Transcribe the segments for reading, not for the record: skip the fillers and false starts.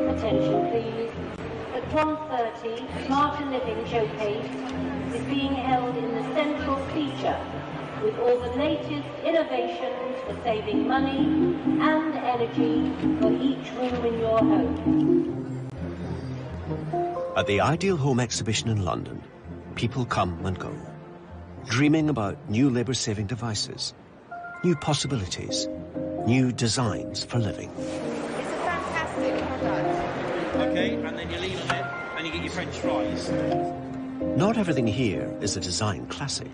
Attention please. The 1:30 Smarter Living Showcase is being held in the central feature with all the latest innovations for saving money and energy for each room in your home. At the Ideal Home exhibition in London, people come and go, dreaming about new labour-saving devices, new possibilities, new designs for living. It's a fantastic product. Okay, and then you leave it and you get your French fries. Not everything here is a design classic,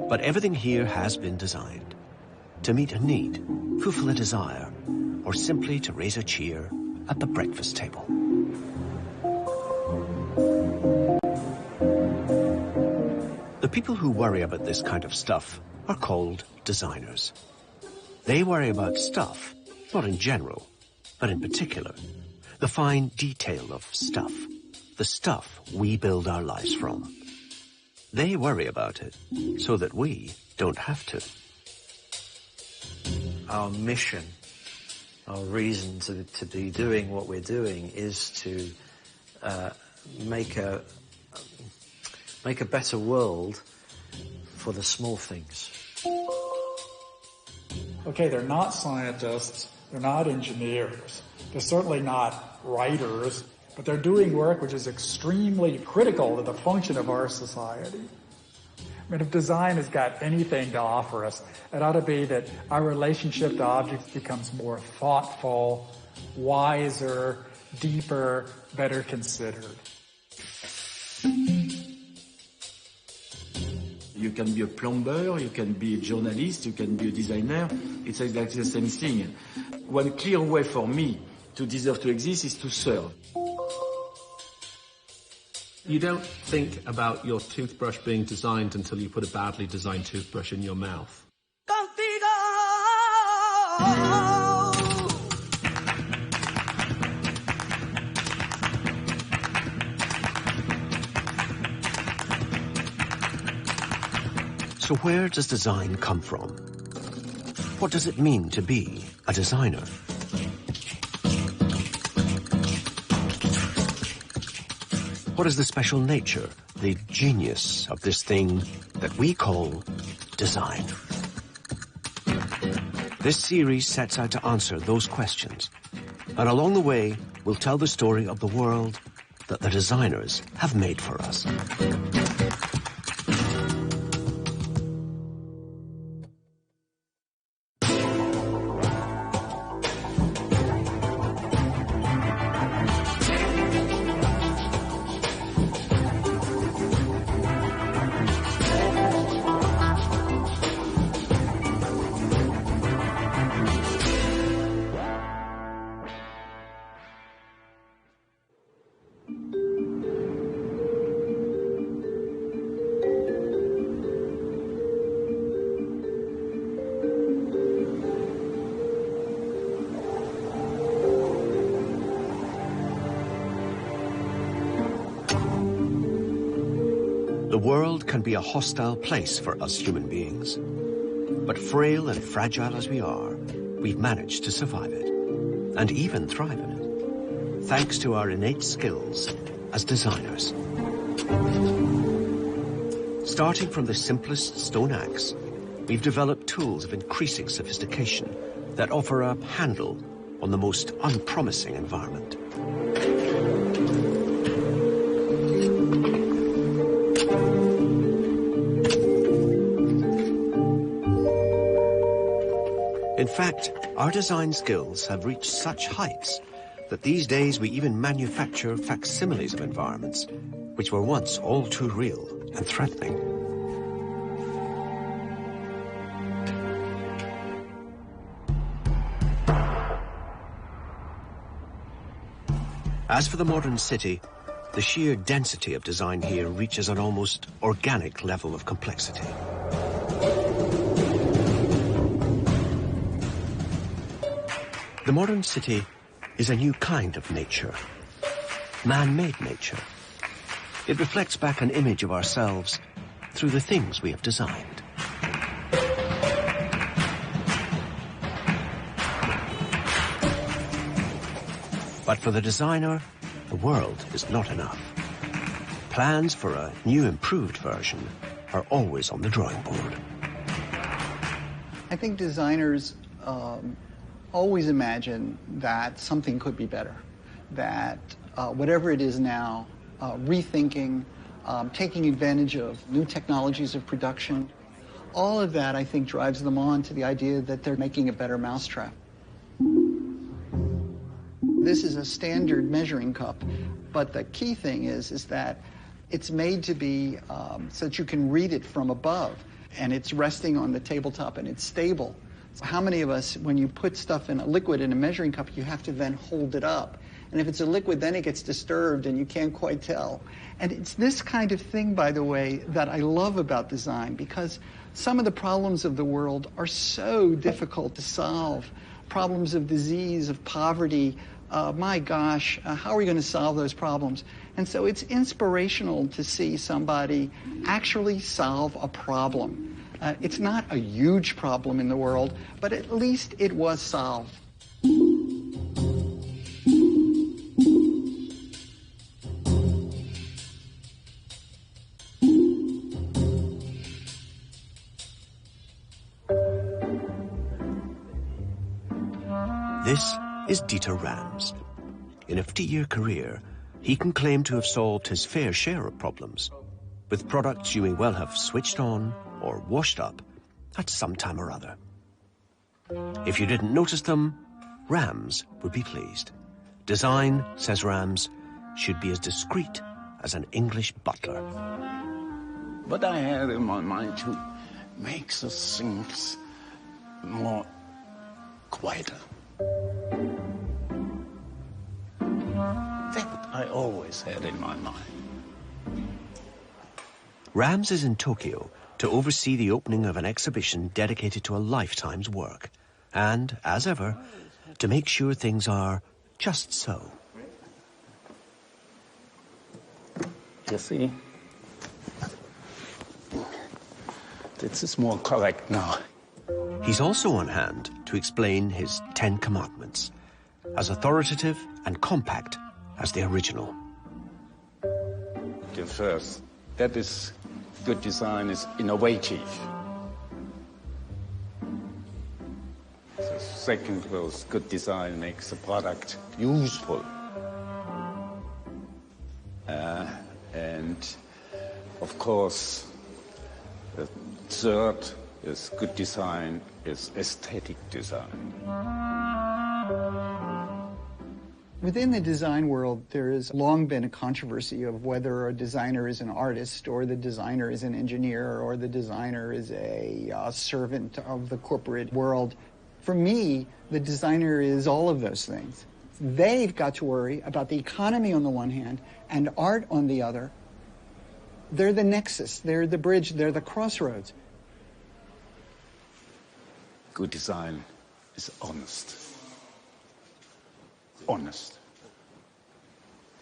but everything here has been designed to meet a need, fulfill a desire, or simply to raise a cheer at the breakfast table. The people who worry about this kind of stuff are called designers. They worry about stuff, not in general, but in particular, the fine detail of stuff, the stuff we build our lives from. They worry about it so that we don't have to. Our mission, our reason to be doing what we're doing is to make a better world for the small things. Okay, they're not scientists, they're not engineers, they're certainly not writers, but they're doing work which is extremely critical to the function of our society. I mean, if design has got anything to offer us, it ought to be that our relationship to objects becomes more thoughtful, wiser, deeper, better considered. You can be a plumber, you can be a journalist, you can be a designer. It's exactly the same thing. One clear way for me to deserve to exist is to serve. You don't think about your toothbrush being designed until you put a badly designed toothbrush in your mouth. So where does design come from? What does it mean to be a designer? What is the special nature, the genius of this thing that we call design? This series sets out to answer those questions, and along the way, we'll tell the story of the world that the designers have made for us. The world can be a hostile place for us human beings. But frail and fragile as we are, we've managed to survive it, and even thrive in it, thanks to our innate skills as designers. Starting from the simplest stone axe, we've developed tools of increasing sophistication that offer a handle on the most unpromising environment. In fact, our design skills have reached such heights that these days we even manufacture facsimiles of environments, which were once all too real and threatening. As for the modern city, the sheer density of design here reaches an almost organic level of complexity. The modern city is a new kind of nature, man-made nature. It reflects back an image of ourselves through the things we have designed. But for the designer, the world is not enough. Plans for a new improved version are always on the drawing board. I think designers always imagine that something could be better, that whatever it is now, rethinking, taking advantage of new technologies of production, all of that, I think, drives them on to the idea that they're making a better mousetrap. This is a standard measuring cup, but the key thing is that it's made to be so that you can read it from above, and it's resting on the tabletop and it's stable. So how many of us, when you put stuff in a liquid in a measuring cup, you have to then hold it up? And if it's a liquid, then it gets disturbed and you can't quite tell. And it's this kind of thing, by the way, that I love about design, because some of the problems of the world are so difficult to solve. Problems of disease, of poverty, my gosh, how are we going to solve those problems? And so it's inspirational to see somebody actually solve a problem. It's not a huge problem in the world, but at least it was solved. This is Dieter Rams. In a 50-year career, he can claim to have solved his fair share of problems, with products you may well have switched on or washed up at some time or other. If you didn't notice them, Rams would be pleased. Design, says Rams, should be as discreet as an English butler. But I had in my mind to make the things more quieter. That I always had in my mind. Rams is in Tokyo to oversee the opening of an exhibition dedicated to a lifetime's work, and, as ever, to make sure things are just so. You see, this is more correct now. He's also on hand to explain his 10 Commandments, as authoritative and compact as the original. The first, that is good design, is innovative. The second was good design makes the product useful. And of course, the third is good design, is aesthetic design. Within the design world, there has long been a controversy of whether a designer is an artist, or the designer is an engineer, or the designer is a servant of the corporate world. For me, the designer is all of those things. They've got to worry about the economy on the one hand and art on the other. They're the nexus, they're the bridge, they're the crossroads. Good design is honest. Honest.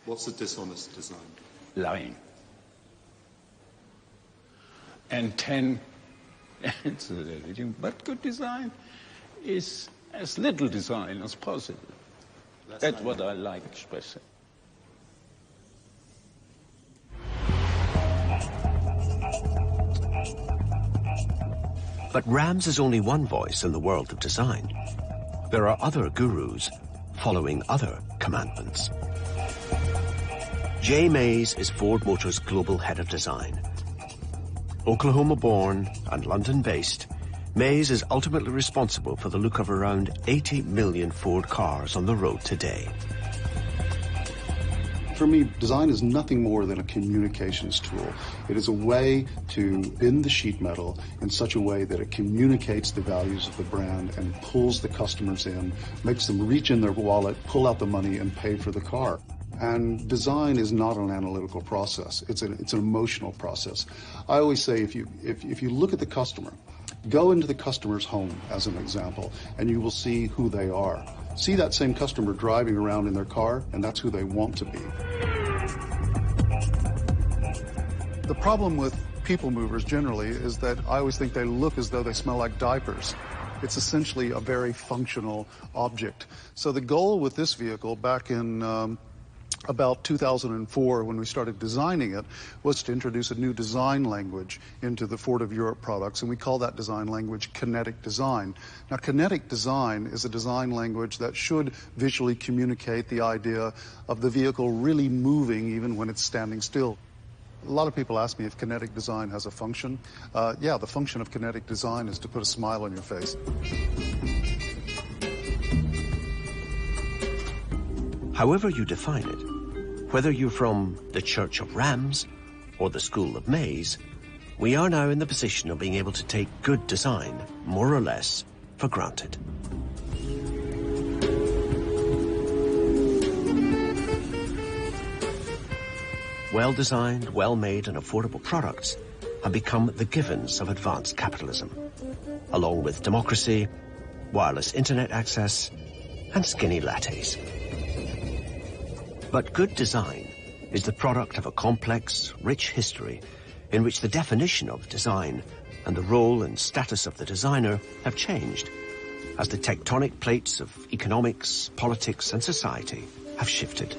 What's a dishonest design? Lying. And 10, it's a religion, but good design is as little design as possible. That's what I like expressing. But Rams is only one voice in the world of design. There are other gurus following other commandments. Jay Mays is Ford Motors' global head of design. Oklahoma-born and London-based, Mays is ultimately responsible for the look of around 80 million Ford cars on the road today. For me, design is nothing more than a communications tool. It is a way to bend the sheet metal in such a way that it communicates the values of the brand and pulls the customers in, makes them reach in their wallet, pull out the money, and pay for the car. And design is not an analytical process. It's an emotional process. I always say if you look at the customer, go into the customer's home as an example, and you will see who they are. See that same customer driving around in their car, and that's who they want to be. The problem with people movers generally is that I always think they look as though they smell like diapers. It's essentially a very functional object. So the goal with this vehicle back in about 2004, when we started designing it, was to introduce a new design language into the Ford of Europe products, and we call that design language kinetic design. Now, kinetic design is a design language that should visually communicate the idea of the vehicle really moving even when it's standing still. A lot of people ask me if kinetic design has a function. Yeah, the function of kinetic design is to put a smile on your face. However you define it, whether you're from the Church of Rams or the School of Mays, we are now in the position of being able to take good design, more or less, for granted. Well-designed, well-made and affordable products have become the givens of advanced capitalism, along with democracy, wireless internet access and skinny lattes. But good design is the product of a complex, rich history in which the definition of design and the role and status of the designer have changed as the tectonic plates of economics, politics and society have shifted.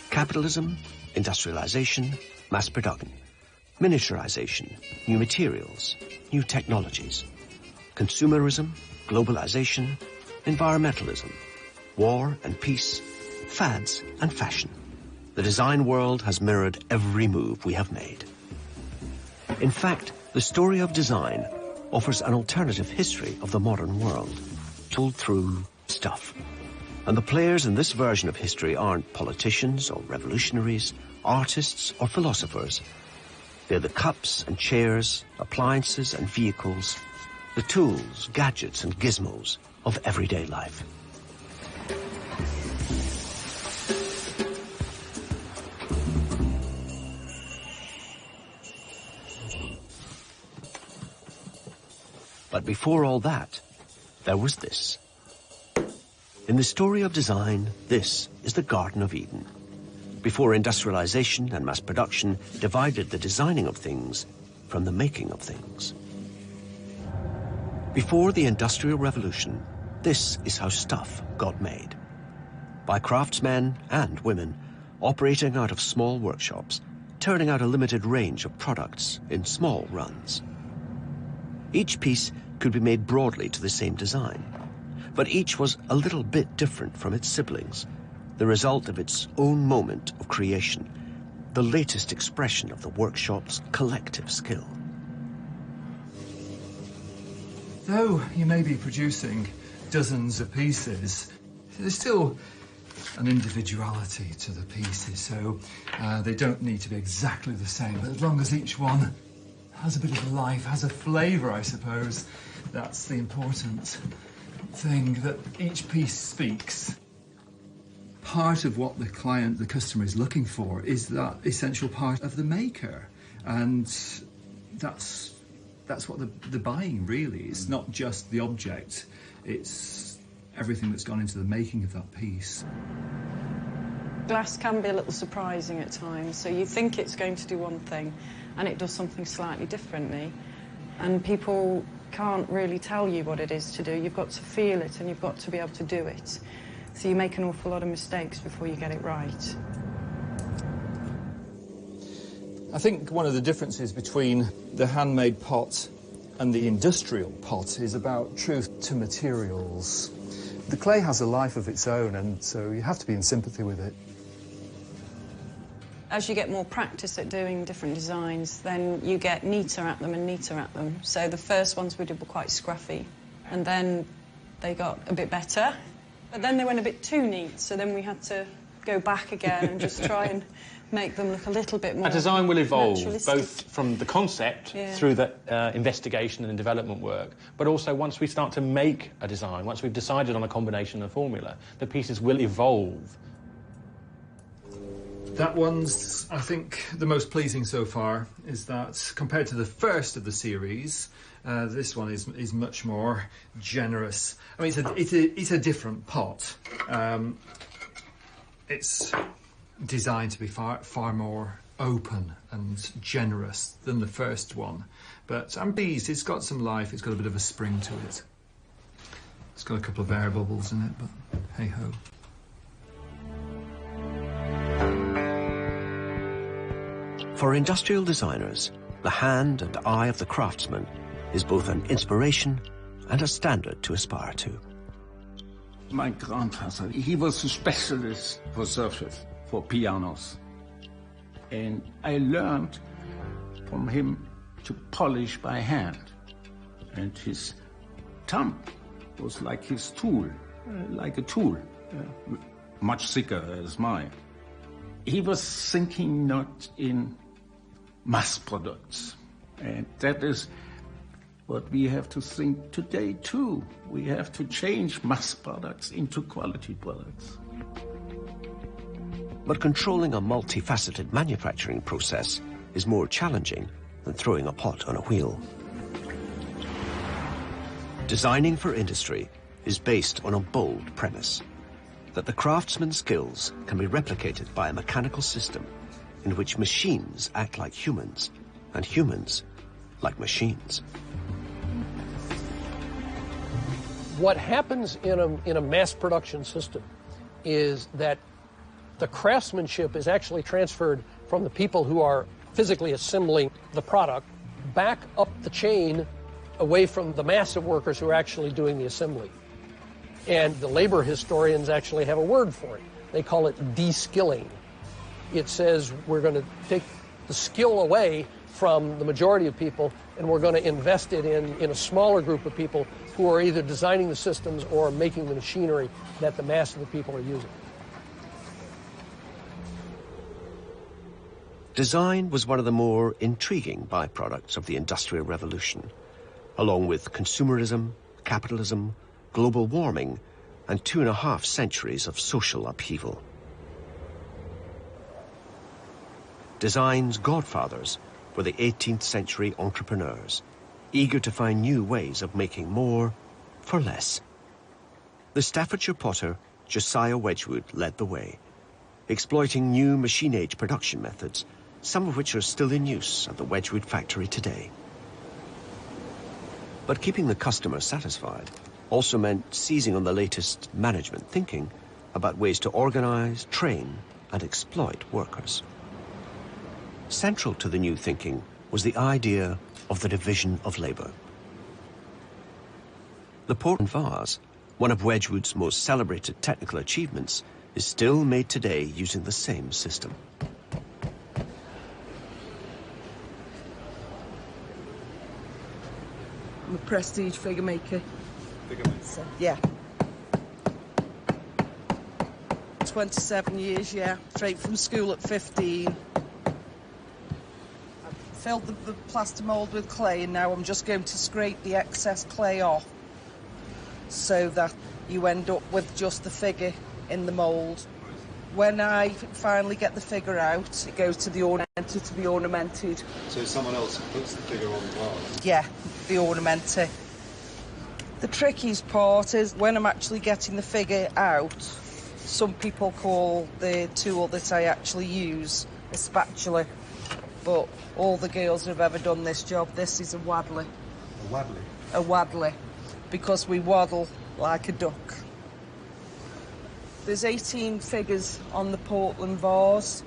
Capitalism, industrialization, mass production, miniaturization, new materials, new technologies, consumerism, globalization, environmentalism, war and peace, fads and fashion. The design world has mirrored every move we have made. In fact, the story of design offers an alternative history of the modern world, told through stuff. And the players in this version of history aren't politicians or revolutionaries, artists or philosophers. They're the cups and chairs, appliances and vehicles, the tools, gadgets and gizmos of everyday life. But before all that, there was this. In the story of design, this is the Garden of Eden. Before industrialization and mass production divided the designing of things from the making of things. Before the Industrial Revolution, this is how stuff got made. By craftsmen and women operating out of small workshops, turning out a limited range of products in small runs. Each piece could be made broadly to the same design, but each was a little bit different from its siblings, the result of its own moment of creation, the latest expression of the workshop's collective skill. Though you may be producing dozens of pieces, there's still an individuality to the pieces, so they don't need to be exactly the same, but as long as each one has a bit of life, has a flavour, I suppose, that's the important thing, that each piece speaks. Part of what the client, the customer, is looking for is that essential part of the maker, and that's what they're buying, really. It's not just the object, it's everything that's gone into the making of that piece. Glass can be a little surprising at times, so you think it's going to do one thing and it does something slightly differently, and people can't really tell you what it is to do. You've got to feel it and you've got to be able to do it. So you make an awful lot of mistakes before you get it right. I think one of the differences between the handmade pot and the industrial pot is about truth to materials. The clay has a life of its own, and so you have to be in sympathy with it. As you get more practice at doing different designs, then you get neater at them and neater at them. So the first ones we did were quite scruffy, and then they got a bit better, but then they went a bit too neat, so then we had to go back again and just try and make them look a little bit more A design will evolve, naturalistic. both from the concept through the investigation and development work, but also once we start to make a design, once we've decided on a combination and formula, the pieces will evolve. That one's, I think, the most pleasing so far, is that compared to the first of the series, this one is much more generous. I mean, it's a different pot. It's designed to be far more open and generous than the first one. But I'm pleased, it's got some life, it's got a bit of a spring to it. It's got a couple of air bubbles in it, but hey-ho. For industrial designers, the hand and eye of the craftsman is both an inspiration and a standard to aspire to. My grandfather, he was a specialist for surface, for pianos. And I learned from him to polish by hand. And his thumb was like his tool, like a tool, much thicker as mine. He was thinking not in mass products. And that is what we have to think today too. We have to change mass products into quality products. But controlling a multifaceted manufacturing process is more challenging than throwing a pot on a wheel. Designing for industry is based on a bold premise, that the craftsman's skills can be replicated by a mechanical system in which machines act like humans and humans like machines. What happens in a mass production system is that the craftsmanship is actually transferred from the people who are physically assembling the product back up the chain away from the mass of workers who are actually doing the assembly. And the labor historians actually have a word for it. They call it de-skilling. It says we're going to take the skill away from the majority of people and we're going to invest it in a smaller group of people who are either designing the systems or making the machinery that the mass of the people are using. Design was one of the more intriguing byproducts of the Industrial Revolution, along with consumerism, capitalism, global warming, and 2.5 centuries of social upheaval. Design's godfathers were the 18th century entrepreneurs, eager to find new ways of making more for less. The Staffordshire potter Josiah Wedgwood led the way, exploiting new machine-age production methods, some of which are still in use at the Wedgwood factory today. But keeping the customer satisfied also meant seizing on the latest management thinking about ways to organize, train, and exploit workers. Central to the new thinking was the idea of the division of labor. The portland vase, one of Wedgwood's most celebrated technical achievements, is still made today using the same system. I'm a prestige figure maker. Figure maker? So, yeah. 27 years, yeah. Straight from school at 15. Filled the plaster mould with clay and now I'm just going to scrape the excess clay off so that you end up with just the figure in the mould. When I finally get the figure out, it goes to the ornamenter to be ornamented. So someone else puts the figure on the vase? Yeah, the ornamenter. The trickiest part is when I'm actually getting the figure out, some people call the tool that I actually use a spatula. But all the girls who've ever done this job, this is a waddler. A waddler? A waddler, because we waddle like a duck. There's 18 figures on the Portland vase,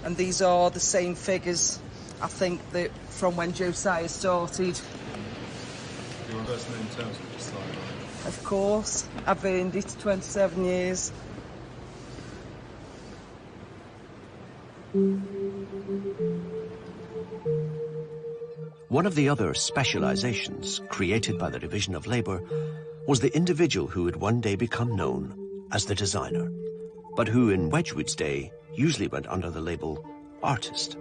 and these are the same figures, I think, that from when Josiah started. Do you want us to know in terms of the style? Of course, I've earned it 27 years. One of the other specializations created by the division of labor was the individual who would one day become known as the designer, but who in Wedgwood's day usually went under the label artist.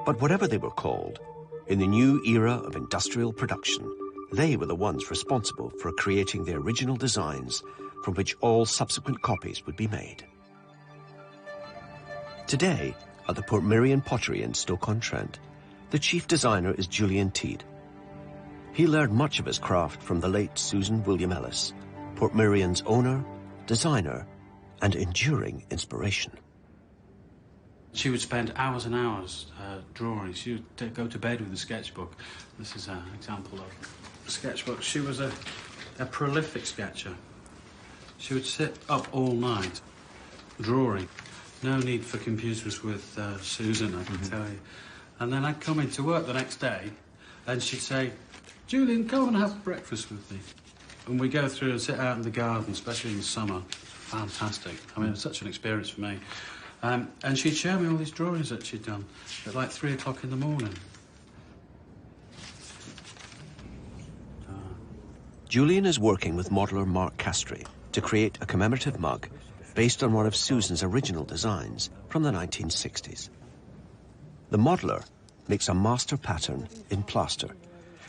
But whatever they were called, in the new era of industrial production, they were the ones responsible for creating the original designs from which all subsequent copies would be made. Today, at the Portmeirion Pottery in Stoke-on-Trent, the chief designer is Julian Teed. He learned much of his craft from the late Susan William Ellis, Portmeirion's owner, designer, and enduring inspiration. She would spend hours and hours drawing. She would go to bed with a sketchbook. This is an example of a sketchbook. She was a prolific sketcher. She would sit up all night drawing. No need for computers with Susan, I can tell you. And then I'd come into work the next day and she'd say, "Julian, come and have breakfast with me." And we go through and sit out in the garden, especially in the summer. Fantastic. I mean, it was such an experience for me. And she'd show me all these drawings that she'd done at like 3 o'clock in the morning. Julian is working with modeller Mark Castry to create a commemorative mug based on one of Susan's original designs from the 1960s. The modeller makes a master pattern in plaster,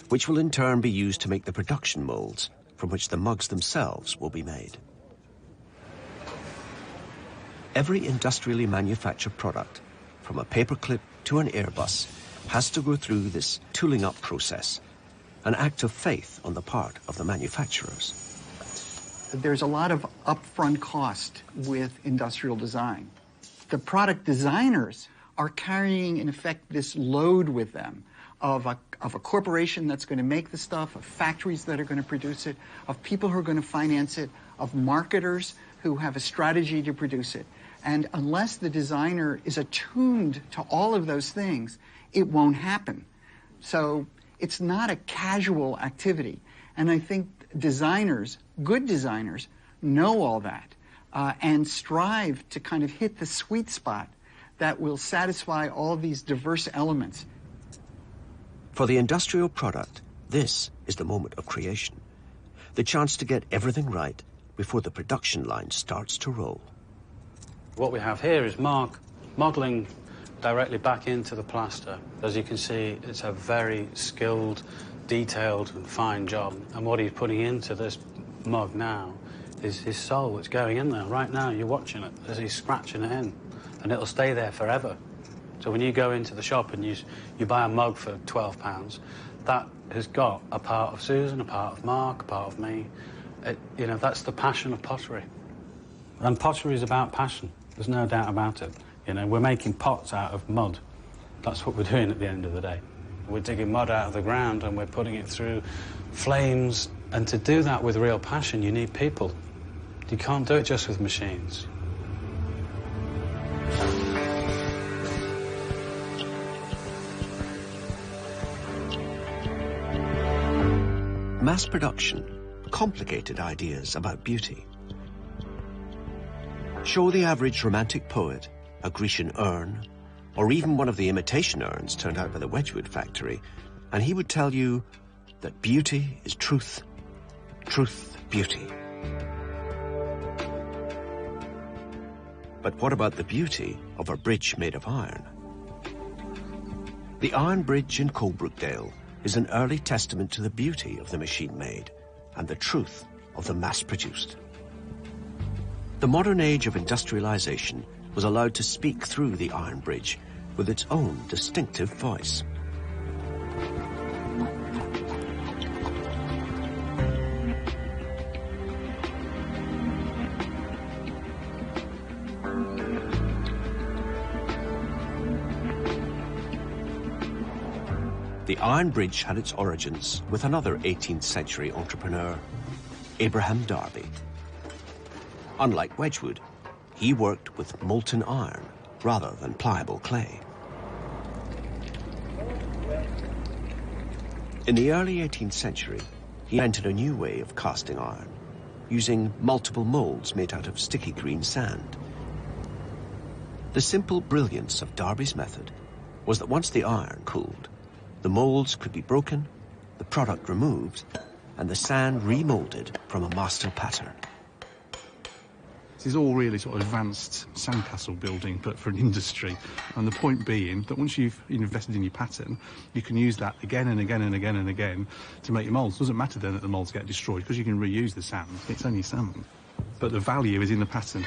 which will in turn be used to make the production molds from which the mugs themselves will be made. Every industrially manufactured product, from a paperclip to an Airbus, has to go through this tooling up process, an act of faith on the part of the manufacturers. There's a lot of upfront cost with industrial design. The product designers are carrying, in effect, this load with them of a corporation that's going to make the stuff, of factories that are going to produce it, of people who are going to finance it, of marketers who have a strategy to produce it. And unless the designer is attuned to all of those things, it won't happen. So it's not a casual activity. And I think designers, good designers, know all that and strive to kind of hit the sweet spot that will satisfy all these diverse elements. For the industrial product, this is the moment of creation, the chance to get everything right before the production line starts to roll. What we have here is Mark modelling directly back into the plaster. As you can see, it's a very skilled, detailed and fine job. And what he's putting into this mug now is his soul. It's going in there. Right now, you're watching it as he's scratching it in. And it'll stay there forever. So when you go into the shop and you buy a mug for £12, that has got a part of Susan, a part of Mark, a part of me. You know, that's the passion of pottery. And pottery is about passion. There's no doubt about it. You know, we're making pots out of mud. That's what we're doing at the end of the day. We're digging mud out of the ground and we're putting it through flames. And to do that with real passion, you need people. You can't do it just with machines. Mass production, complicated ideas about beauty. Show the average romantic poet a Grecian urn, or even one of the imitation urns turned out by the Wedgwood factory, and he would tell you that beauty is truth, truth, beauty. But what about the beauty of a bridge made of iron? The Iron Bridge in Coalbrookdale is an early testament to the beauty of the machine made and the truth of the mass-produced. The modern age of industrialization was allowed to speak through the Iron Bridge with its own distinctive voice. The Iron Bridge had its origins with another 18th century entrepreneur, Abraham Darby. Unlike Wedgwood, he worked with molten iron rather than pliable clay. In the early 18th century, he invented a new way of casting iron, using multiple molds made out of sticky green sand. The simple brilliance of Darby's method was that once the iron cooled, the molds could be broken, the product removed, and the sand remolded from a master pattern. is all really sort of advanced sandcastle building, but for an industry. And the point being that once you've invested in your pattern, you can use that again and again and again and again to make your moulds. It doesn't matter then that the moulds get destroyed because you can reuse the sand. It's only sand. But the value is in the pattern.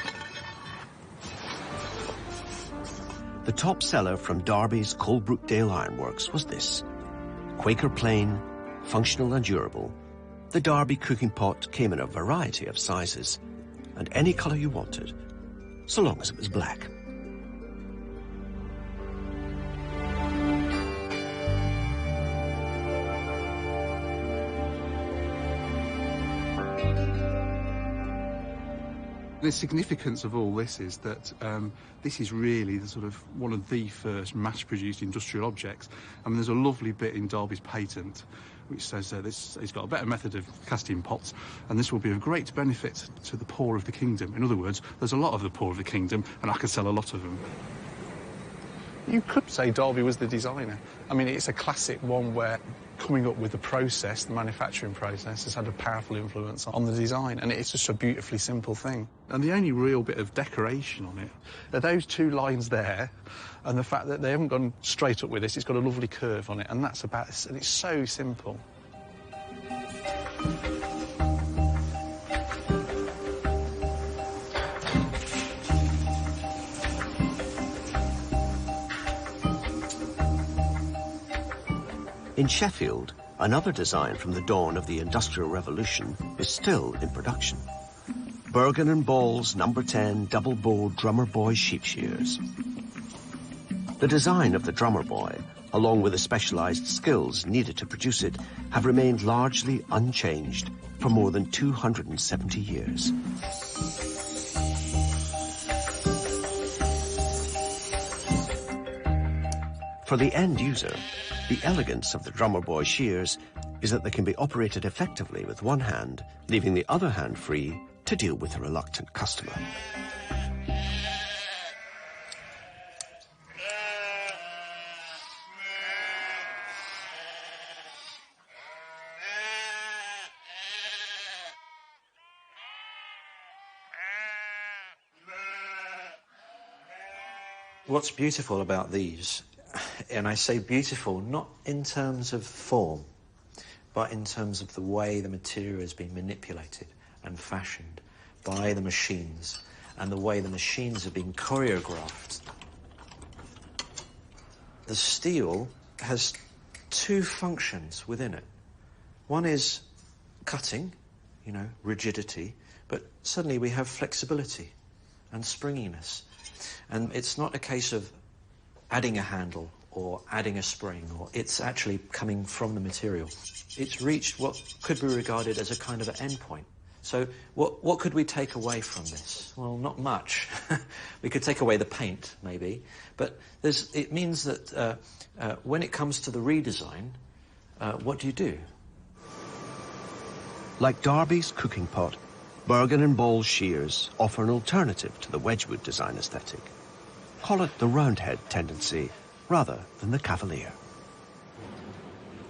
The top seller from Derby's Colebrookdale Ironworks was this. Quaker plain, functional and durable, the Derby cooking pot came in a variety of sizes and any colour you wanted, so long as it was black. The significance of all this is that this is really the sort of one of the first mass-produced industrial objects. I mean, there's a lovely bit in Derby's patent which says this it's got a better method of casting pots, and this will be of great benefit to the poor of the kingdom. In other words, there's a lot of the poor of the kingdom, and I can sell a lot of them. You could say Derby was the designer. I mean, it's a classic one where coming up with the process, the manufacturing process, has had a powerful influence on the design, and it's just a beautifully simple thing. And the only real bit of decoration on it are those two lines there, and the fact that they haven't gone straight up with this, it's got a lovely curve on it, and that's about it, and it's so simple. In Sheffield, another design from the dawn of the Industrial Revolution is still in production. Bergen & Ball's No. 10 double-bowed drummer boy sheep shears. The design of the drummer boy, along with the specialised skills needed to produce it, have remained largely unchanged for more than 270 years. For the end user, the elegance of the drummer boy shears is that they can be operated effectively with one hand, leaving the other hand free to deal with a reluctant customer. What's beautiful about these, and I say beautiful not in terms of form, but in terms of the way the material is being manipulated and fashioned by the machines, and the way the machines are being choreographed. The steel has two functions within it. One is cutting, you know, rigidity, but suddenly we have flexibility and springiness. And it's not a case of adding a handle or adding a spring, or it's actually coming from the material. It's reached what could be regarded as a kind of an endpoint. So what could we take away from this? Well, not much. We could take away the paint, maybe, but it means that when it comes to the redesign, what do you do? Like Derby's cooking pot, Bergen & Ball's shears offer an alternative to the Wedgwood design aesthetic. Call it the roundhead tendency rather than the cavalier.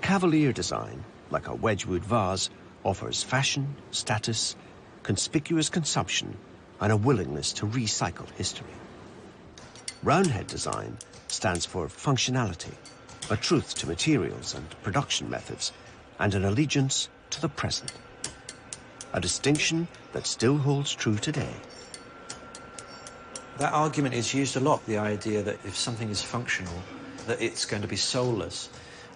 Cavalier design, like a Wedgwood vase, offers fashion, status, conspicuous consumption, and a willingness to recycle history. Roundhead design stands for functionality, a truth to materials and production methods, and an allegiance to the present. A distinction that still holds true today. That argument is used a lot, the idea that if something is functional, that it's going to be soulless.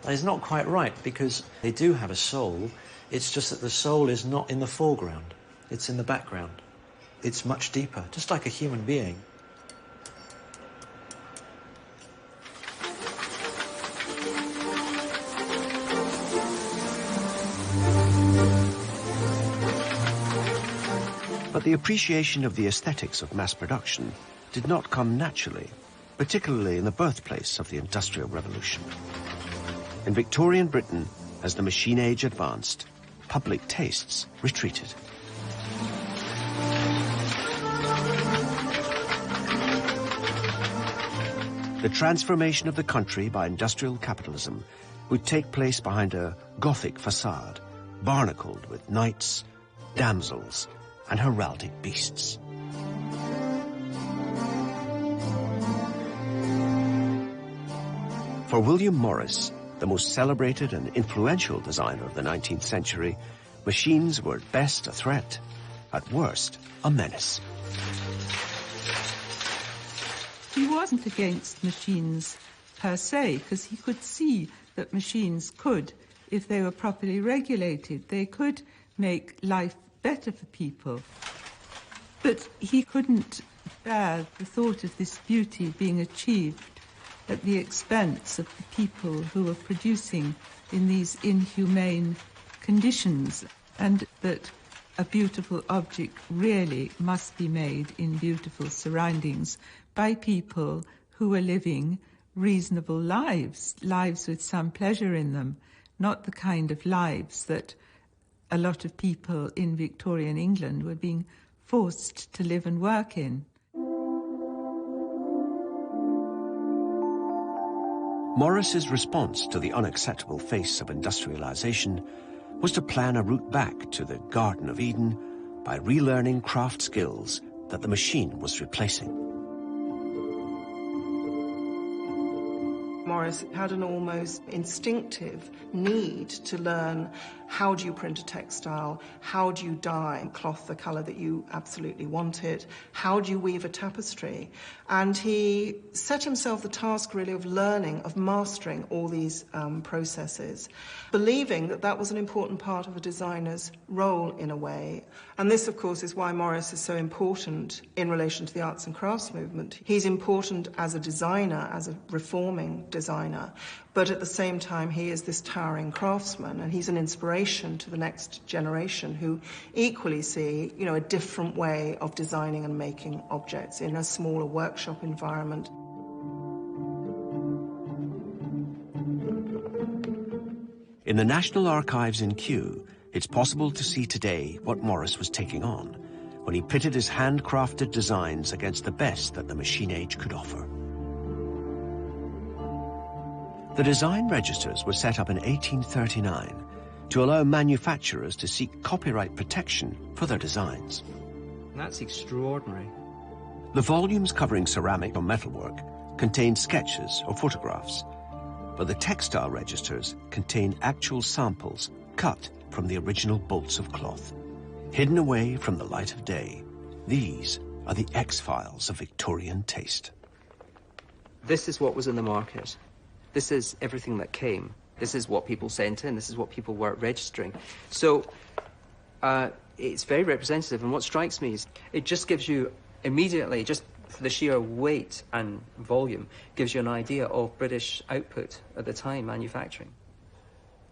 That is not quite right, because they do have a soul. It's just that the soul is not in the foreground. It's in the background. It's much deeper, just like a human being. But the appreciation of the aesthetics of mass production did not come naturally, particularly in the birthplace of the Industrial Revolution. In Victorian Britain, as the machine age advanced, public tastes retreated. The transformation of the country by industrial capitalism would take place behind a Gothic facade, barnacled with knights, damsels, and heraldic beasts. For William Morris, the most celebrated and influential designer of the 19th century, machines were at best a threat, at worst a menace. He wasn't against machines per se, because he could see that machines could, if they were properly regulated, they could make life better for people. But he couldn't bear the thought of this beauty being achieved at the expense of the people who were producing in these inhumane conditions, and that a beautiful object really must be made in beautiful surroundings by people who were living reasonable lives, lives with some pleasure in them, not the kind of lives that a lot of people in Victorian England were being forced to live and work in. Morris's response to the unacceptable face of industrialization was to plan a route back to the Garden of Eden by relearning craft skills that the machine was replacing. Morris had an almost instinctive need to learn, how do you print a textile, how do you dye cloth the colour that you absolutely wanted, how do you weave a tapestry, and he set himself the task really of learning, of mastering all these processes, believing that that was an important part of a designer's role in a way. And this, of course, is why Morris is so important in relation to the arts and crafts movement. He's important as a designer, as a reforming designer, but at the same time he is this towering craftsman, and he's an inspiration to the next generation who equally see, you know, a different way of designing and making objects in a smaller workshop environment. In the National Archives in Kew, it's possible to see today what Morris was taking on when he pitted his handcrafted designs against the best that the machine age could offer. The design registers were set up in 1839 to allow manufacturers to seek copyright protection for their designs. That's extraordinary. The volumes covering ceramic or metalwork contained sketches or photographs, but the textile registers contain actual samples cut from the original bolts of cloth. Hidden away from the light of day, these are the X-files of Victorian taste. This is what was in the market. This is everything that came. This is what people sent in. This is what people were registering. So it's very representative, and what strikes me is it just gives you immediately, just for the sheer weight and volume, gives you an idea of British output at the time, manufacturing.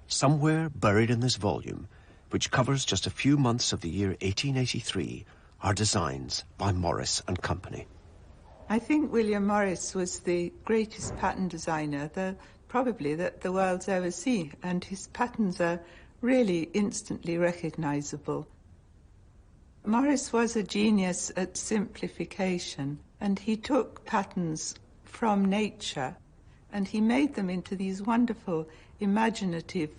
Somewhere buried in this volume, which covers just a few months of the year 1883, are designs by Morris and Company. I think William Morris was the greatest pattern designer probably that the world's ever seen, and his patterns are really instantly recognizable. Morris was a genius at simplification, and he took patterns from nature and he made them into these wonderful, imaginative,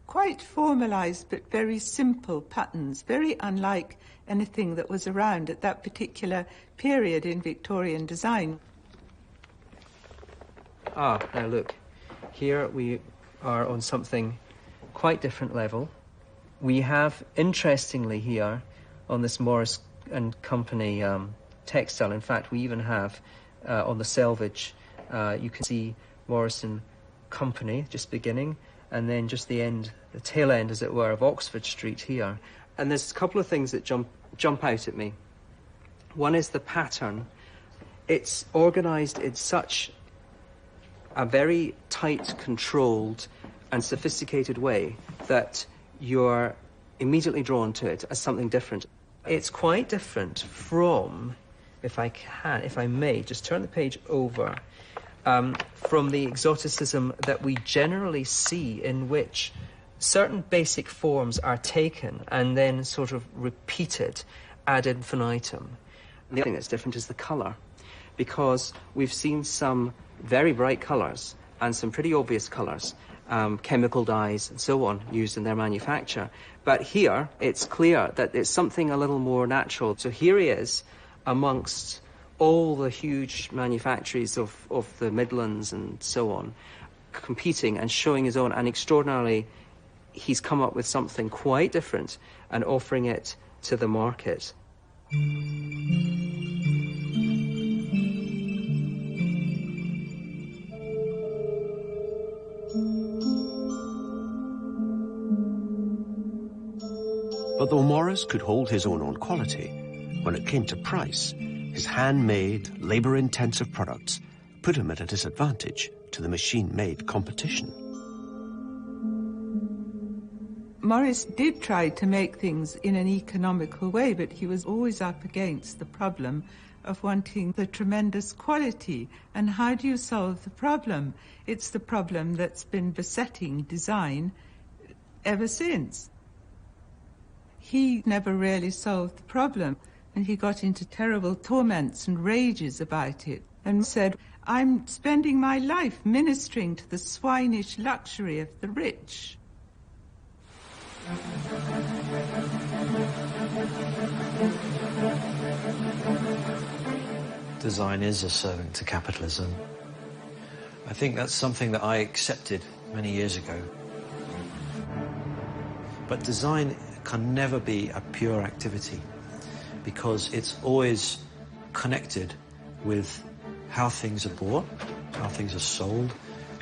quite formalized but very simple patterns, very unlike anything that was around at that particular period in Victorian design. Now look, here we are on something quite different level. We have, interestingly here, on this Morris and Company textile, in fact, we even have on the selvage, you can see Morris and Company just beginning, and then just the end, the tail end, as it were, of Oxford Street here. And there's a couple of things that jump out at me. One is the pattern. It's organised in such a very tight, controlled and sophisticated way that you're immediately drawn to it as something different. It's quite different from, if I may, just turn the page over, from the exoticism that we generally see, in which certain basic forms are taken and then sort of repeated ad infinitum. And the other thing that's different is the colour, because we've seen some very bright colours and some pretty obvious colours, chemical dyes and so on, used in their manufacture. But here, it's clear that it's something a little more natural. So here he is, amongst all the huge manufactories of the Midlands and so on, competing and showing his own, and extraordinarily, he's come up with something quite different and offering it to the market. But though Morris could hold his own on quality, when it came to price, his handmade, labor-intensive products put him at a disadvantage to the machine-made competition. Morris did try to make things in an economical way, but he was always up against the problem of wanting the tremendous quality. And how do you solve the problem? It's the problem that's been besetting design ever since. He never really solved the problem, and he got into terrible torments and rages about it, and said, "I'm spending my life ministering to the swinish luxury of the rich." Design is a servant to capitalism. I think that's something that I accepted many years ago. But design can never be a pure activity because it's always connected with how things are bought, how things are sold,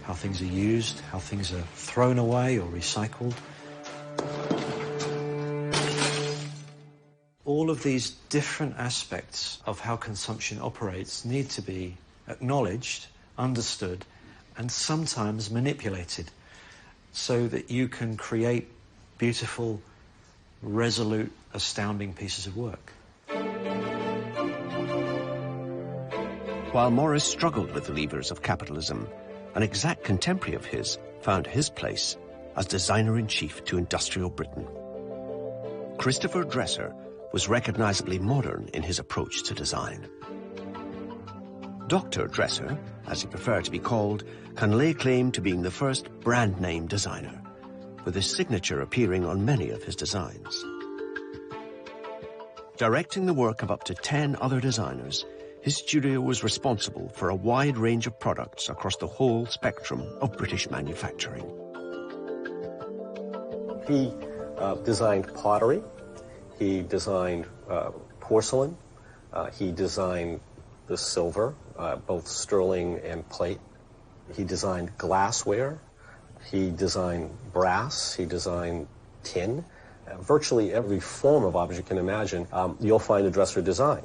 how things are used, how things are thrown away or recycled. All of these different aspects of how consumption operates need to be acknowledged, understood, and sometimes manipulated so that you can create beautiful, resolute, astounding pieces of work. While Morris struggled with the levers of capitalism, an exact contemporary of his found his place as designer-in-chief to industrial Britain. Christopher Dresser was recognizably modern in his approach to design. Dr. Dresser, as he preferred to be called, can lay claim to being the first brand-name designer, with his signature appearing on many of his designs. Directing the work of up to 10 other designers, his studio was responsible for a wide range of products across the whole spectrum of British manufacturing. He designed pottery, he designed porcelain, he designed the silver, both sterling and plate. He designed glassware, he designed brass, he designed tin. Virtually every form of object you can imagine, you'll find a Dresser design.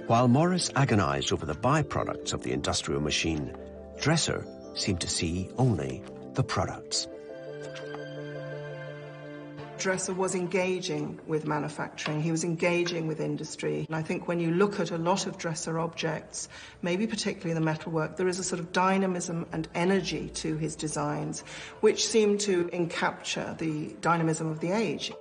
While Morris agonized over the byproducts of the industrial machine, Dresser seemed to see only the products. Dresser was engaging with manufacturing, he was engaging with industry. And I think when you look at a lot of Dresser objects, maybe particularly the metalwork, there is a sort of dynamism and energy to his designs, which seem to encapture the dynamism of the age.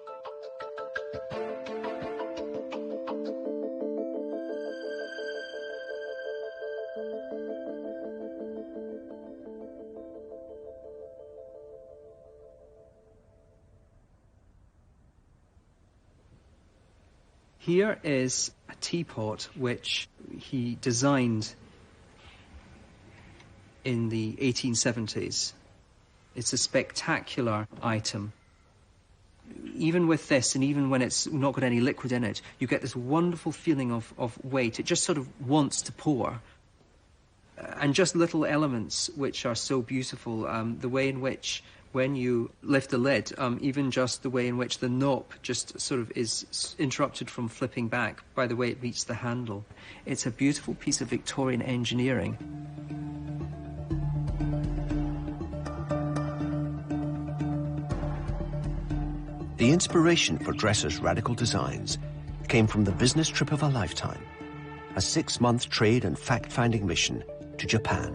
Here is a teapot which he designed in the 1870s. It's a spectacular item. Even with this, and even when it's not got any liquid in it, you get this wonderful feeling of weight. It just sort of wants to pour. And just little elements which are so beautiful, the way in which when you lift the lid, even just the way in which the knob just sort of is interrupted from flipping back by the way it meets the handle. It's a beautiful piece of Victorian engineering. The inspiration for Dresser's radical designs came from the business trip of a lifetime, a 6-month trade and fact-finding mission to Japan.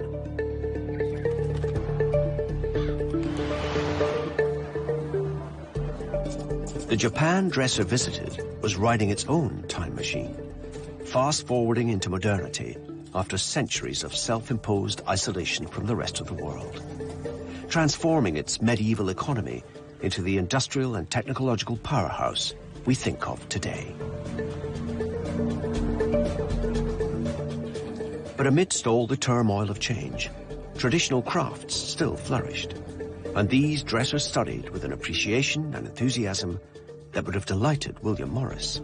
The Japan Dresser visited was riding its own time machine, fast-forwarding into modernity after centuries of self-imposed isolation from the rest of the world, transforming its medieval economy into the industrial and technological powerhouse we think of today. But amidst all the turmoil of change, traditional crafts still flourished, and these dressers studied with an appreciation and enthusiasm that would have delighted William Morris.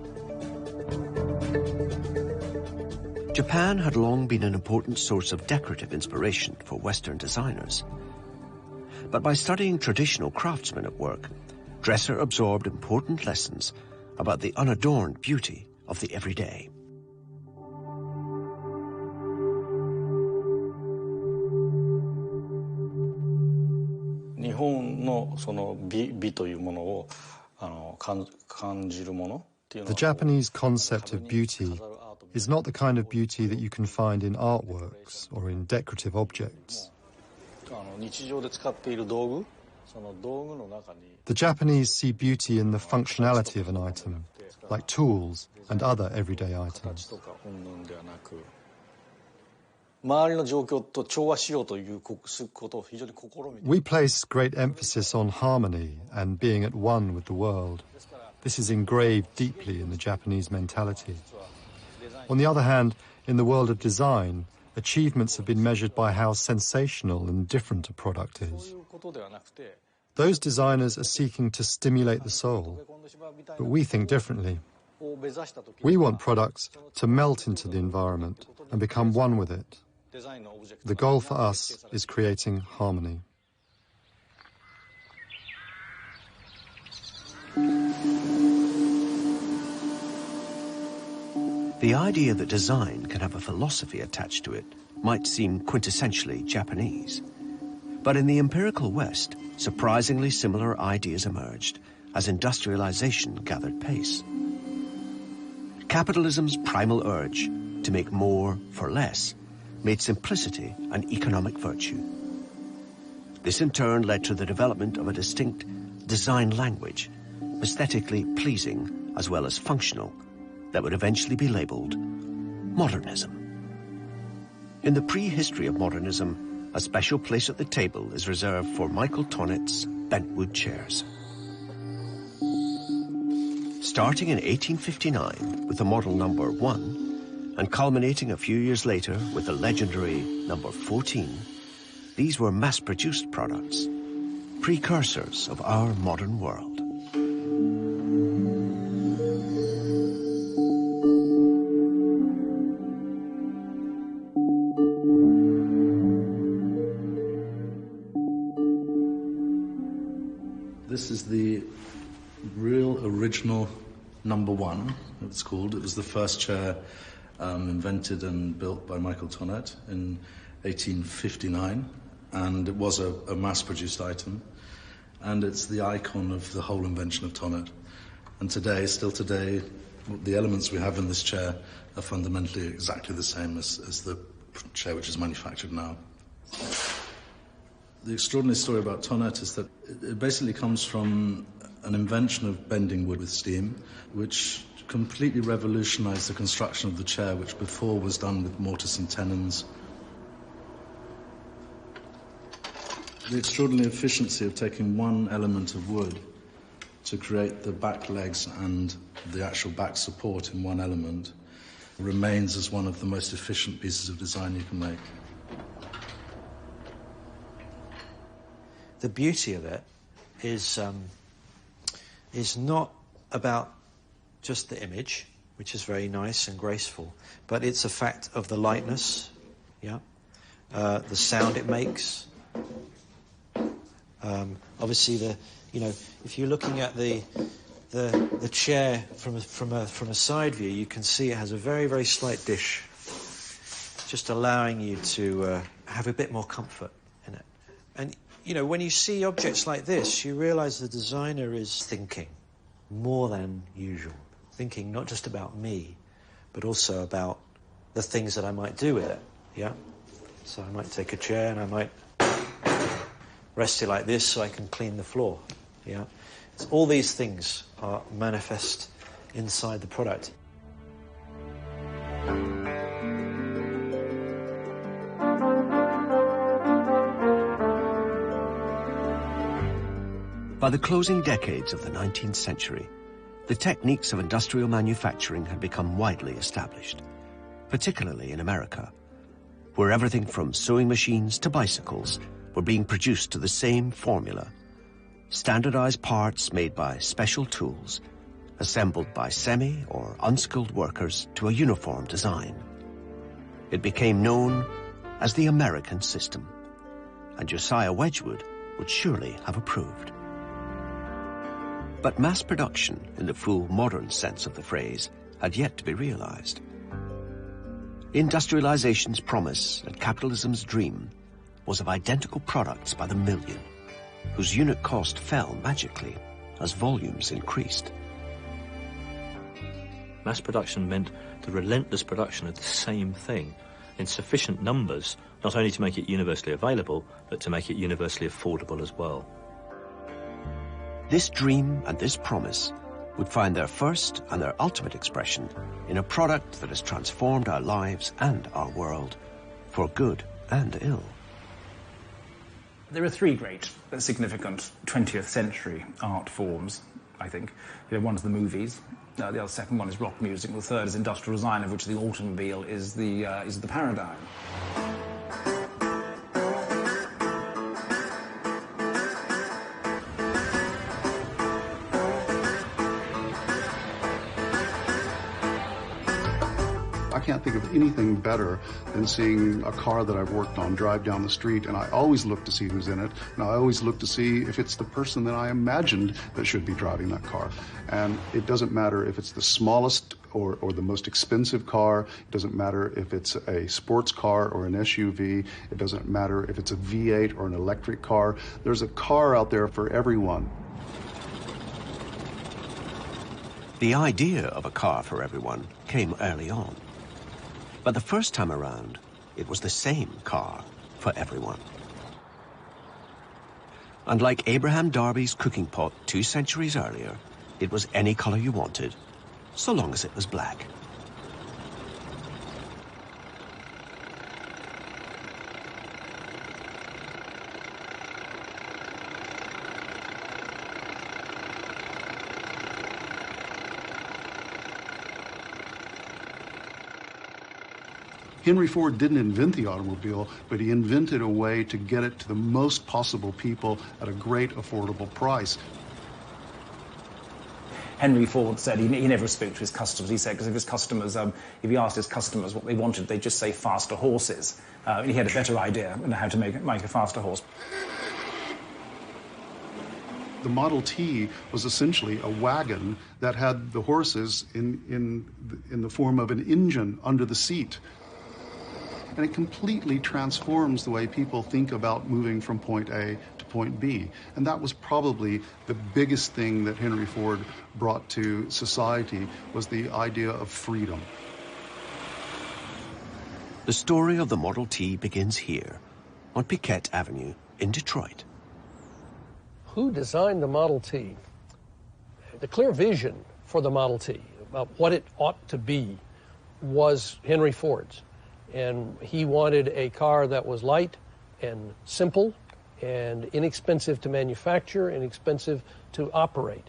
Japan had long been an important source of decorative inspiration for Western designers. But by studying traditional craftsmen at work, Dresser absorbed important lessons about the unadorned beauty of the everyday. The Japanese concept of beauty is not the kind of beauty that you can find in artworks or in decorative objects. The Japanese see beauty in the functionality of an item, like tools and other everyday items. We place great emphasis on harmony and being at one with the world. This is engraved deeply in the Japanese mentality. On the other hand, in the world of design, achievements have been measured by how sensational and different a product is. Those designers are seeking to stimulate the soul, but we think differently. We want products to melt into the environment and become one with it. The goal for us is creating harmony. The idea that design can have a philosophy attached to it might seem quintessentially Japanese. But in the empirical West, surprisingly similar ideas emerged as industrialization gathered pace. Capitalism's primal urge to make more for less made simplicity an economic virtue. This in turn led to the development of a distinct design language, aesthetically pleasing as well as functional, that would eventually be labeled modernism. In the prehistory of modernism, a special place at the table is reserved for Michael Tonnet's bentwood chairs. Starting in 1859 with the model number 1 and culminating a few years later with the legendary number 14, these were mass-produced products, precursors of our modern world. This is the real original number 1, it's called. It was the first chair invented and built by Michael Tonnet in 1859, and it was a mass-produced item, and it's the icon of the whole invention of Tonnet. And today, still today, the elements we have in this chair are fundamentally exactly the same as the chair which is manufactured now. The extraordinary story about Tonnet is that it basically comes from an invention of bending wood with steam, which completely revolutionized the construction of the chair, which before was done with mortise and tenons. The extraordinary efficiency of taking one element of wood to create the back legs and the actual back support in one element remains as one of the most efficient pieces of design you can make. The beauty of it is not about just the image, which is very nice and graceful, but it's a fact of the lightness, the sound it makes. Obviously, if you're looking at the chair from a side view, you can see it has a very, very slight dish, just allowing you to have a bit more comfort in it. And when you see objects like this, you realize the designer is thinking more than usual. Thinking not just about me, but also about the things that I might do with it, So I might take a chair and I might rest it like this so I can clean the floor, So all these things are manifest inside the product. By the closing decades of the 19th century, the techniques of industrial manufacturing had become widely established, particularly in America, where everything from sewing machines to bicycles were being produced to the same formula. Standardized parts made by special tools, assembled by semi or unskilled workers to a uniform design. It became known as the American system, and Josiah Wedgwood would surely have approved. But mass production, in the full modern sense of the phrase, had yet to be realized. Industrialization's promise and capitalism's dream was of identical products by the million, whose unit cost fell magically as volumes increased. Mass production meant the relentless production of the same thing in sufficient numbers, not only to make it universally available, but to make it universally affordable as well. This dream and this promise would find their first and their ultimate expression in a product that has transformed our lives and our world, for good and ill. There are three great significant 20th century art forms, I think. One's the movies, the other second one is rock music, the third is industrial design, of which the automobile is the paradigm. I can't think of anything better than seeing a car that I've worked on drive down the street, and I always look to see who's in it, and I always look to see if it's the person that I imagined that should be driving that car. And it doesn't matter if it's the smallest or the most expensive car. It doesn't matter if it's a sports car or an SUV. It doesn't matter if it's a V8 or an electric car. There's a car out there for everyone. The idea of a car for everyone came early on. But the first time around, it was the same car for everyone. Unlike Abraham Darby's cooking pot 2 centuries earlier, it was any color you wanted, so long as it was black. Henry Ford didn't invent the automobile, but he invented a way to get it to the most possible people at a great affordable price. Henry Ford said he never spoke to his customers. He said because if his customers, if he asked his customers what they wanted, they'd just say faster horses. He had a better idea on how to make a faster horse. The Model T was essentially a wagon that had the horses in the form of an engine under the seat. And it completely transforms the way people think about moving from point A to point B. And that was probably the biggest thing that Henry Ford brought to society, was the idea of freedom. The story of the Model T begins here, on Piquette Avenue in Detroit. Who designed the Model T? The clear vision for the Model T, about what it ought to be, was Henry Ford's. And he wanted a car that was light and simple and inexpensive to manufacture, inexpensive to operate.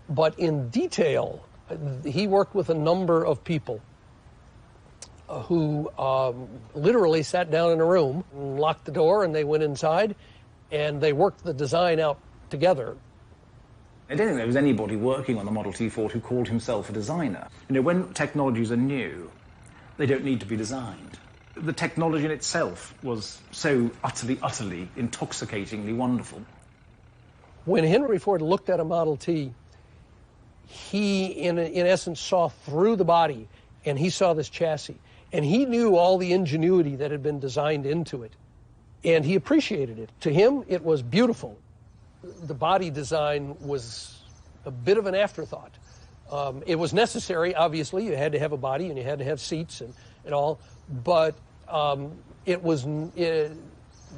But in detail, he worked with a number of people who literally sat down in a room, locked the door, and they went inside, and they worked the design out together. I don't think there was anybody working on the Model T Ford who called himself a designer. When technologies are new, they don't need to be designed. The technology in itself was so utterly, intoxicatingly wonderful. When Henry Ford looked at a Model T, he, in essence, saw through the body, and he saw this chassis. And he knew all the ingenuity that had been designed into it. And he appreciated it. To him, it was beautiful. The body design was a bit of an afterthought. It was necessary, obviously. You had to have a body and you had to have seats and all, but it was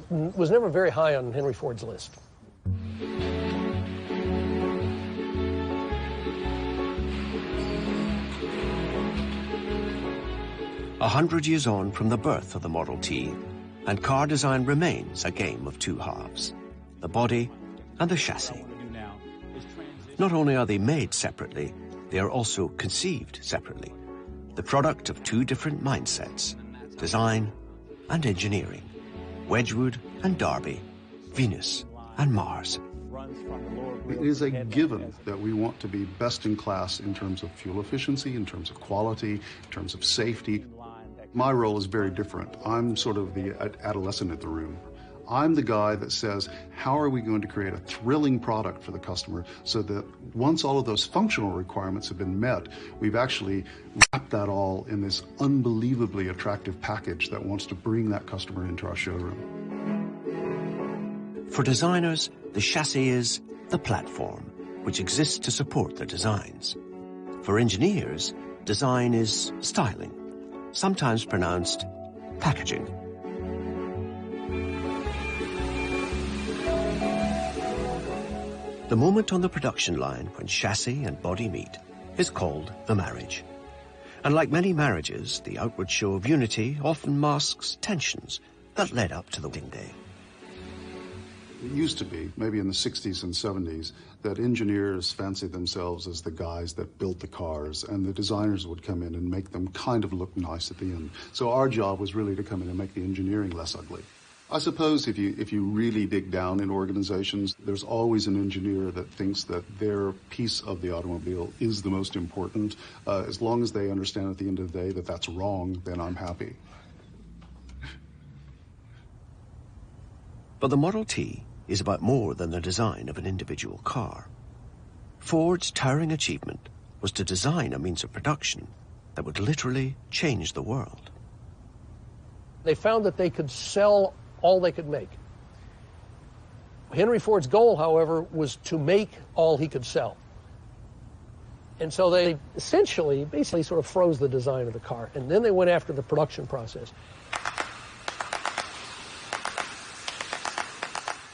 never very high on Henry Ford's list. 100 years on from the birth of the Model T, and car design remains a game of two halves, the body and the chassis. Not only are they made separately, they are also conceived separately, the product of two different mindsets, design and engineering, Wedgwood and Derby, Venus and Mars. It is a given that we want to be best in class in terms of fuel efficiency, in terms of quality, in terms of safety. My role is very different. I'm sort of the adolescent in the room. I'm the guy that says, how are we going to create a thrilling product for the customer so that once all of those functional requirements have been met, we've actually wrapped that all in this unbelievably attractive package that wants to bring that customer into our showroom. For designers, the chassis is the platform, which exists to support their designs. For engineers, design is styling, sometimes pronounced packaging. The moment on the production line when chassis and body meet is called the marriage. And like many marriages, the outward show of unity often masks tensions that led up to the wedding day. It used to be, maybe in the 60s and 70s, that engineers fancied themselves as the guys that built the cars, and the designers would come in and make them kind of look nice at the end. So our job was really to come in and make the engineering less ugly. I suppose if you really dig down in organizations, there's always an engineer that thinks that their piece of the automobile is the most important. As long as they understand at the end of the day that that's wrong, then I'm happy. But the Model T is about more than the design of an individual car. Ford's towering achievement was to design a means of production that would literally change the world. They found that they could sell all they could make. Henry Ford's goal, however, was to make all he could sell. And so they basically sort of froze the design of the car, and then they went after the production process.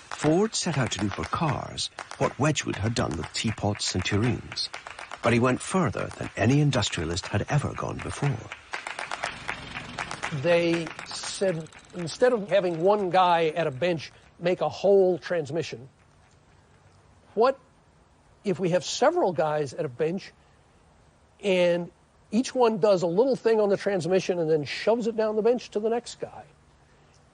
Ford set out to do for cars what Wedgwood had done with teapots and tureens, but he went further than any industrialist had ever gone before. They said, instead of having one guy at a bench make a whole transmission, what if we have several guys at a bench and each one does a little thing on the transmission and then shoves it down the bench to the next guy?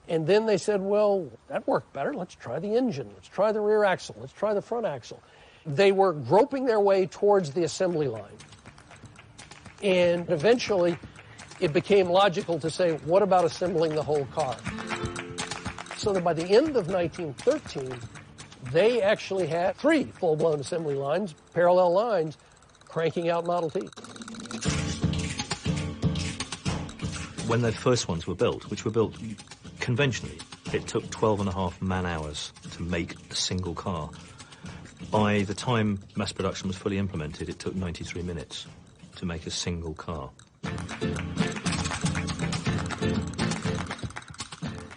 And then they said, well, that worked better. Let's try the engine. Let's try the rear axle. Let's try the front axle. They were groping their way towards the assembly line. And eventually, it became logical to say, what about assembling the whole car? So that by the end of 1913, they actually had 3 full-blown assembly lines, parallel lines, cranking out Model T. When the first ones were built, which were built conventionally, it took 12.5 man-hours to make a single car. By the time mass production was fully implemented, it took 93 minutes to make a single car.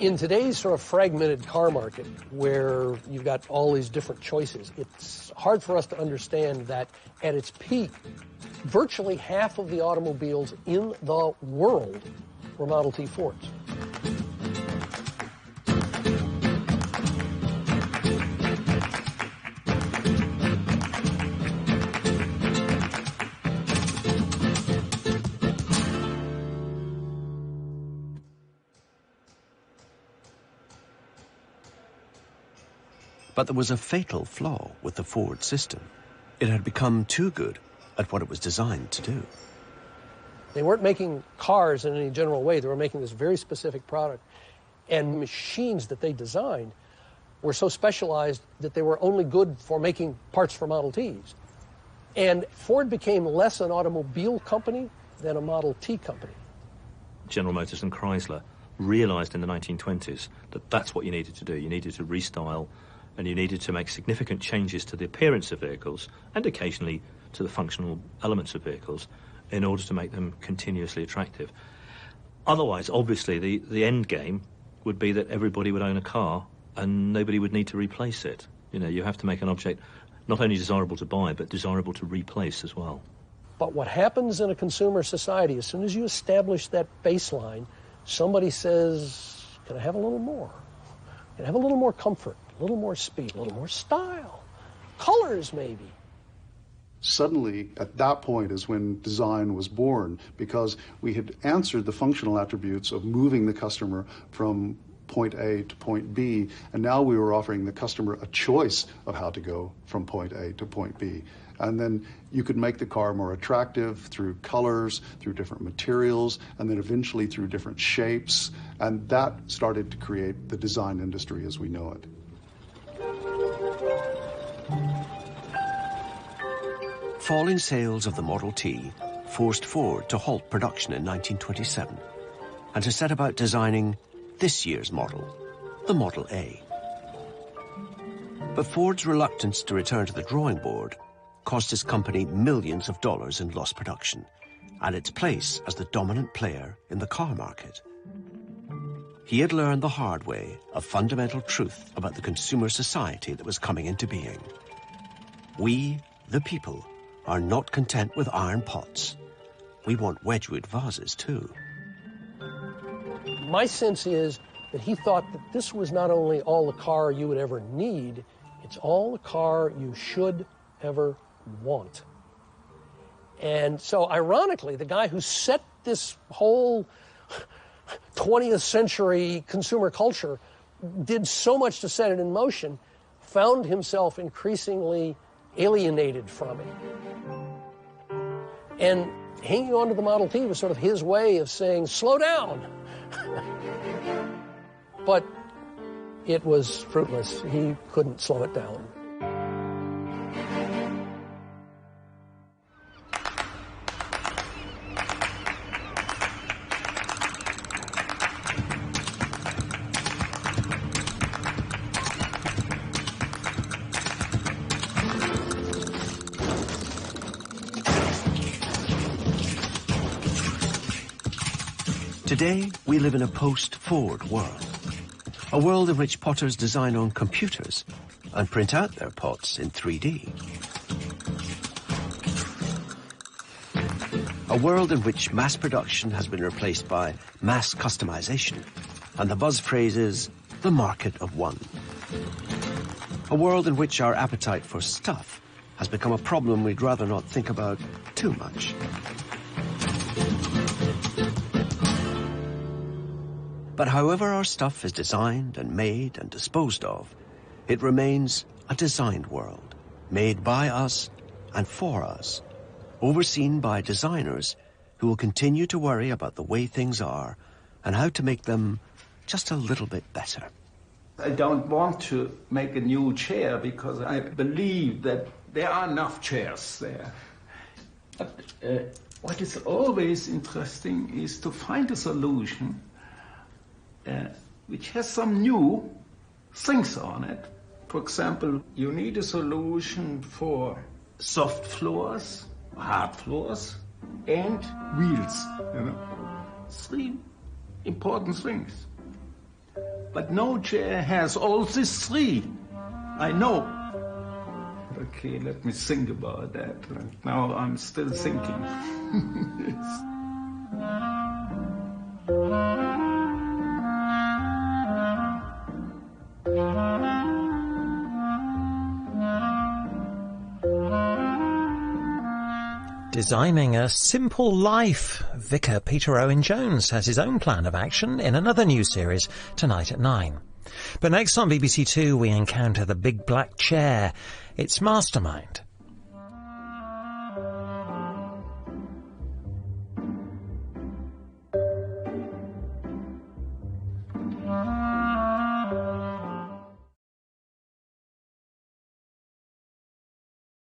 In today's sort of fragmented car market, where you've got all these different choices, it's hard for us to understand that at its peak, virtually half of the automobiles in the world were Model T Fords. But there was a fatal flaw with the Ford system. It had become too good at what it was designed to do. They weren't making cars in any general way. They were making this very specific product. And machines that they designed were so specialized that they were only good for making parts for Model Ts. And Ford became less an automobile company than a Model T company. General Motors and Chrysler realized in the 1920s that that's what you needed to do. You needed to restyle, and you needed to make significant changes to the appearance of vehicles and occasionally to the functional elements of vehicles in order to make them continuously attractive. Otherwise, obviously, the end game would be that everybody would own a car and nobody would need to replace it. You know, you have to make an object not only desirable to buy, but desirable to replace as well. But what happens in a consumer society, as soon as you establish that baseline, somebody says, can I have a little more? Can I have a little more comfort, a little more speed, a little more style? Colors, maybe. Suddenly, at that point is when design was born, because we had answered the functional attributes of moving the customer from point A to point B, and now we were offering the customer a choice of how to go from point A to point B. And then you could make the car more attractive through colors, through different materials, and then eventually through different shapes, and that started to create the design industry as we know it. Falling sales of the Model T forced Ford to halt production in 1927 and to set about designing this year's model, the Model A. But Ford's reluctance to return to the drawing board cost his company millions of dollars in lost production and its place as the dominant player in the car market. He had learned the hard way a fundamental truth about the consumer society that was coming into being. We, the people, are not content with iron pots. We want Wedgwood vases too. My sense is that he thought that this was not only all the car you would ever need, it's all the car you should ever want. And so, ironically, the guy who set this whole 20th century consumer culture, did so much to set it in motion, found himself increasingly alienated from it. And hanging on to the Model T was sort of his way of saying, slow down. But it was fruitless. He couldn't slow it down. Today, we live in a post-Ford world. A world in which potters design on computers and print out their pots in 3D. A world in which mass production has been replaced by mass customization, and the buzz phrase is the market of one. A world in which our appetite for stuff has become a problem we'd rather not think about too much. But however our stuff is designed and made and disposed of, it remains a designed world, made by us and for us, overseen by designers who will continue to worry about the way things are and how to make them just a little bit better. I don't want to make a new chair because I believe that there are enough chairs there. But what is always interesting is to find a solution which has some new things on it. For example, you need a solution for soft floors, hard floors, and wheels. You know, 3 important things. But no chair has all these 3. I know. Okay, let me think about that. Now I'm still thinking. Designing a simple life. Vicar Peter Owen-Jones has his own plan of action in another new series tonight at 9. But next on BBC Two we encounter the big black chair, its mastermind,